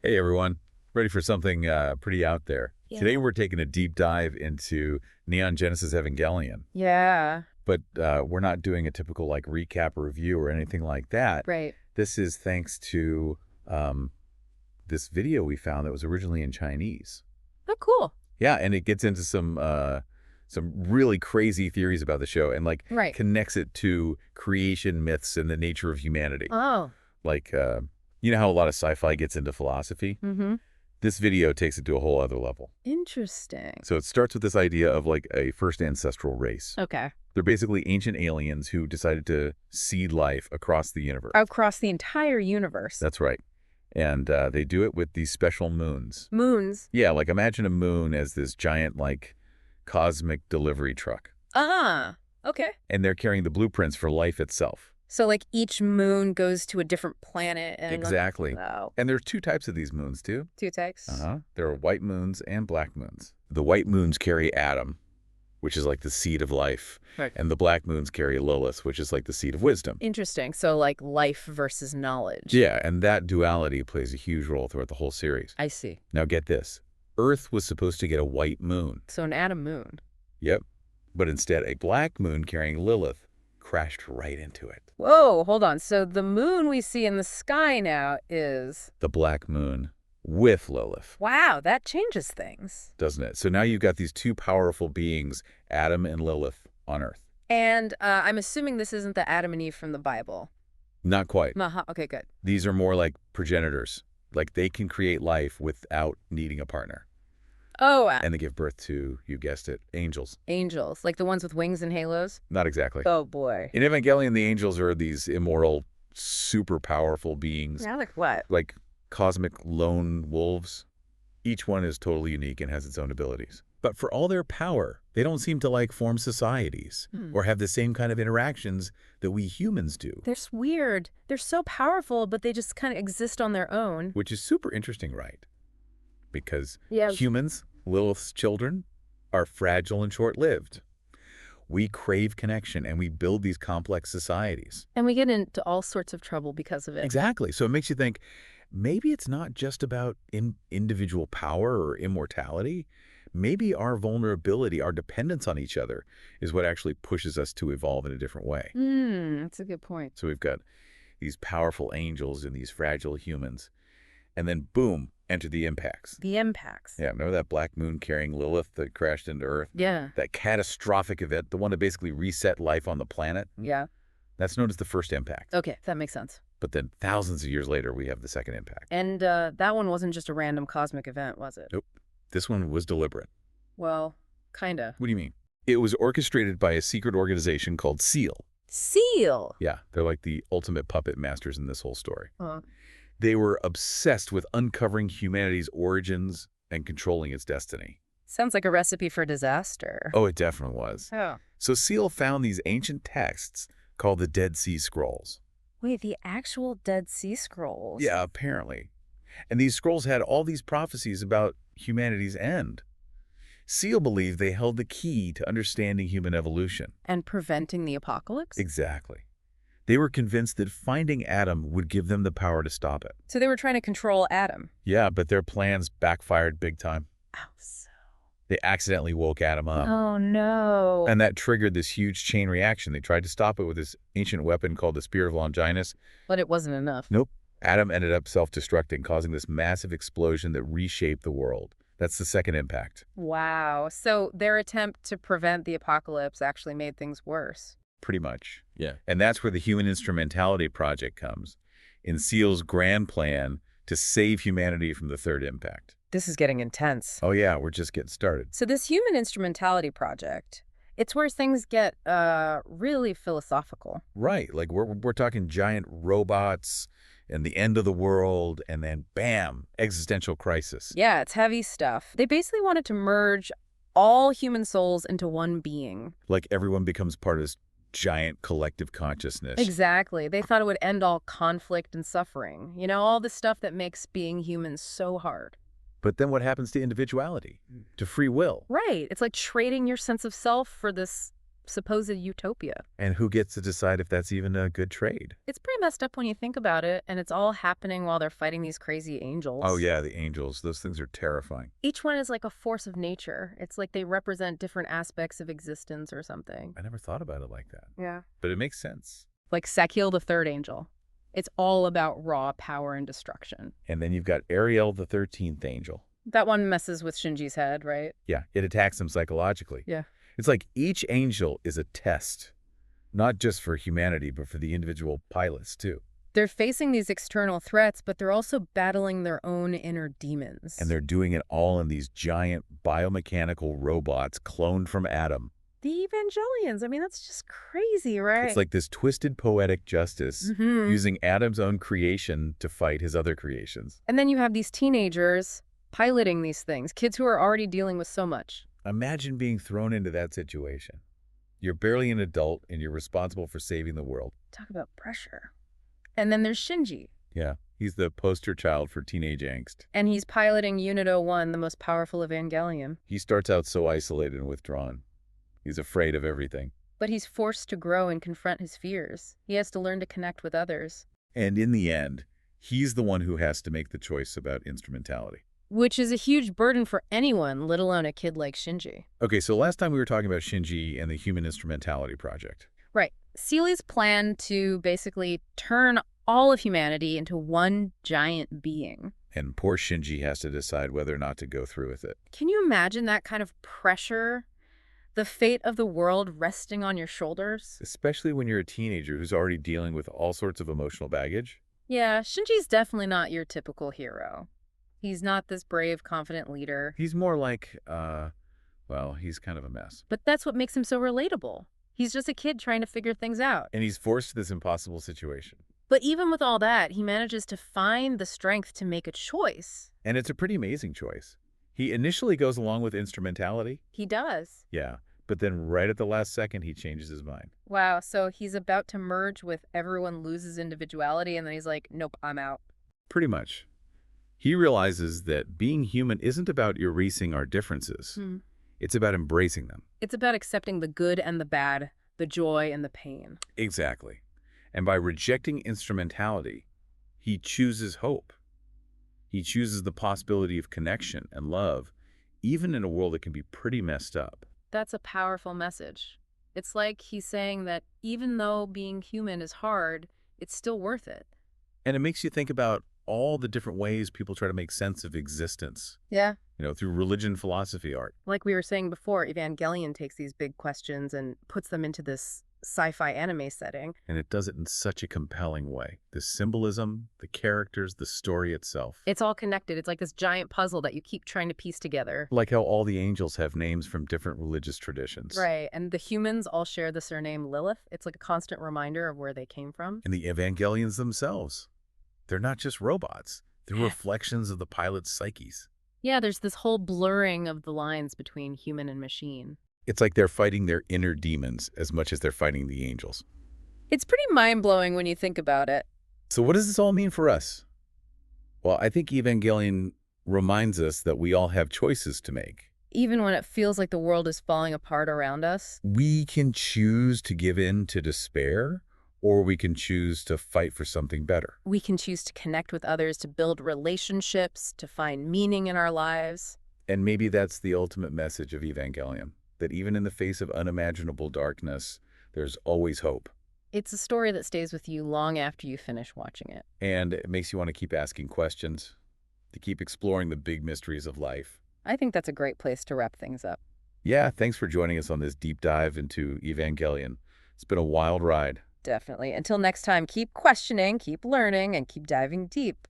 Hey everyone, ready for something pretty out there. Yeah. Today we're taking a deep dive into Neon Genesis Evangelion, Yeah, but we're not doing a typical like recap or review or anything like that. right. This is thanks to um, this video we found that was originally in Chinese. Oh, cool. Yeah, and it gets into some really crazy theories about the show and like Right. connects it to creation myths and the nature of humanity. Oh. Like, you know how a lot of sci-fi gets into philosophy? Mm-hmm. This video takes it to a whole other level. Interesting. So it starts with this idea of like a first ancestral race. Okay. They're basically ancient aliens who decided to seed life across the universe. Across the entire universe. That's right. And they do it with these special moons. Moons. Yeah, like imagine a moon as this giant like cosmic delivery truck. Ah, okay. And they're carrying the blueprints for life itself. So like each moon goes to a different planet and Exactly. Wow. And there's two types of these moons too. Two types. There are white moons and black moons. The white moons carry Adam, which is like the seed of life. Right. And the black moons carry Lilith, which is like the seed of wisdom. Interesting. So like life versus knowledge. Yeah, and that duality plays a huge role throughout the whole series. I see. Now get this. Earth was supposed to get a white moon. So an Adam moon. Yep. But instead, a black moon carrying Lilith crashed right into it. Whoa, hold on. So the moon we see in the sky now is... The black moon with Lilith. Wow, that changes things. Doesn't it? So now you've got these two powerful beings, Adam and Lilith, on Earth. And I'm assuming this isn't the Adam and Eve from the Bible. Not quite. Okay, good. These are more like progenitors. Like they can create life without needing a partner. Oh, And they give birth to, you guessed it, angels. angels, like the ones with wings and halos? Not exactly. Oh, boy. In Evangelion, the angels are these immoral, super powerful beings, Yeah, like what? like cosmic lone wolves. Each one is totally unique and has its own abilities. But for all their power, they don't seem to like form societies or have the same kind of interactions that we humans do. They're weird. They're so powerful, but they just kind of exist on their own. Which is super interesting, right? Because Yeah. humans, Lilith's children, are fragile and short-lived. We crave connection and we build these complex societies. And we get into all sorts of trouble because of it. Exactly. So it makes you think, maybe it's not just about individual power or immortality. Maybe our vulnerability, our dependence on each other is what actually pushes us to evolve in a different way. That's a good point. So we've got these powerful angels and these fragile humans. And then, boom, enter the impacts. The impacts. Yeah, remember that black moon carrying Lilith that crashed into Earth? Yeah. That catastrophic event, the one that basically reset life on the planet? Yeah. That's known as the first impact. Okay, that makes sense. But then thousands of years later, we have the second impact. And that one wasn't just a random cosmic event, was it? Nope. This one was deliberate. Well, kinda. What do you mean? It was orchestrated by a secret organization called SEAL. Seal! Yeah, they're like the ultimate puppet masters in this whole story. Uh, They were obsessed with uncovering humanity's origins and controlling its destiny. Sounds like a recipe for disaster. Oh, it definitely was. Oh. So SEAL found these ancient texts called the Dead Sea Scrolls. Wait, the actual Dead Sea Scrolls? Yeah, apparently. And these scrolls had all these prophecies about humanity's end. SEAL believed they held the key to understanding human evolution. And preventing the apocalypse? Exactly. They were convinced that finding Adam would give them the power to stop it. So they were trying to control Adam. Yeah, but their plans backfired big time. Oh, so. They accidentally woke Adam up. Oh, no. And that triggered this huge chain reaction. They tried to stop it with this ancient weapon called the Spear of Longinus. But it wasn't enough. Nope. Adam ended up self-destructing, causing this massive explosion that reshaped the world. That's the second impact. Wow. So their attempt to prevent the apocalypse actually made things worse. Pretty much. Yeah. And that's where the Human Instrumentality Project comes, in SEAL's grand plan to save humanity from the third impact. This is getting intense. Oh yeah, we're just getting started. So this Human Instrumentality Project, it's where things get really philosophical. Right. Like we're talking giant robots and the end of the world, and then bam, existential crisis. Yeah, it's heavy stuff. They basically wanted to merge all human souls into one being. Like everyone becomes part of this giant collective consciousness. Exactly. They thought it would end all conflict and suffering. You know, all the stuff that makes being human so hard. But then what happens to individuality, to free will? Right. It's like trading your sense of self for this supposed utopia. And who gets to decide if that's even a good trade? It's pretty messed up when you think about it, and it's all happening while they're fighting these crazy angels. Oh, yeah, the angels. Those things are terrifying. Each one is like a force of nature. It's like they represent different aspects of existence or something. I never thought about it like that. Yeah. But it makes sense. Like Sakiel, the third angel. It's all about raw power and destruction. And then you've got Ariel, the 13th angel. That one messes with Shinji's head, right? Yeah, it attacks him psychologically. Yeah. It's like each angel is a test, not just for humanity, but for the individual pilots, too. They're facing these external threats, but they're also battling their own inner demons. And they're doing it all in these giant biomechanical robots cloned from Adam. The Evangelions, I mean, that's just crazy, right? It's like this twisted poetic justice using Adam's own creation to fight his other creations. And then you have these teenagers piloting these things, kids who are already dealing with so much. Imagine being thrown into that situation. You're barely an adult and you're responsible for saving the world. Talk about pressure. And then there's Shinji. Yeah, he's the poster child for teenage angst. And he's piloting Unit 01, the most powerful Evangelion. He starts out so isolated and withdrawn. He's afraid of everything. But he's forced to grow and confront his fears. He has to learn to connect with others. And in the end, he's the one who has to make the choice about instrumentality. Which is a huge burden for anyone, let alone a kid like Shinji. Okay, so last time we were talking about Shinji and the Human Instrumentality Project. Right. Seeley's plan to basically turn all of humanity into one giant being. And poor Shinji has to decide whether or not to go through with it. Can you imagine that kind of pressure? The fate of the world resting on your shoulders? Especially when you're a teenager who's already dealing with all sorts of emotional baggage. Yeah, Shinji's definitely not your typical hero. He's not this brave, confident leader. He's more like, well, he's kind of a mess. But that's what makes him so relatable. He's just a kid trying to figure things out. And he's forced to this impossible situation. But even with all that, he manages to find the strength to make a choice. And it's a pretty amazing choice. He initially goes along with instrumentality. He does. Yeah, but then right at the last second, he changes his mind. Wow, so he's about to merge with everyone loses individuality, and then he's like, nope, I'm out. Pretty much. He realizes that being human isn't about erasing our differences. It's about embracing them. It's about accepting the good and the bad, the joy and the pain. Exactly. And by rejecting instrumentality, he chooses hope. He chooses the possibility of connection and love, even in a world that can be pretty messed up. That's a powerful message. It's like he's saying that even though being human is hard, it's still worth it. And it makes you think about all the different ways people try to make sense of existence. Yeah. You know, through religion, philosophy, art. Like we were saying before, Evangelion takes these big questions and puts them into this sci-fi anime setting. And it does it in such a compelling way. The symbolism, the characters, the story itself. It's all connected. It's like this giant puzzle that you keep trying to piece together. Like how all the angels have names from different religious traditions. Right. And the humans all share the surname Lilith. It's like a constant reminder of where they came from. And the Evangelions themselves. They're not just robots. They're reflections of the pilot's psyches. Yeah, there's this whole blurring of the lines between human and machine. It's like they're fighting their inner demons as much as they're fighting the angels. It's pretty mind-blowing when you think about it. So what does this all mean for us? Well, I think Evangelion reminds us that we all have choices to make. Even when it feels like the world is falling apart around us. We can choose to give in to despair, or we can choose to fight for something better. We can choose to connect with others, to build relationships, to find meaning in our lives. And maybe that's the ultimate message of Evangelion, that even in the face of unimaginable darkness, there's always hope. It's a story that stays with you long after you finish watching it. And it makes you want to keep asking questions, to keep exploring the big mysteries of life. I think that's a great place to wrap things up. Yeah, thanks for joining us on this deep dive into Evangelion. It's been a wild ride. Definitely. Until next time, keep questioning, keep learning, and keep diving deep.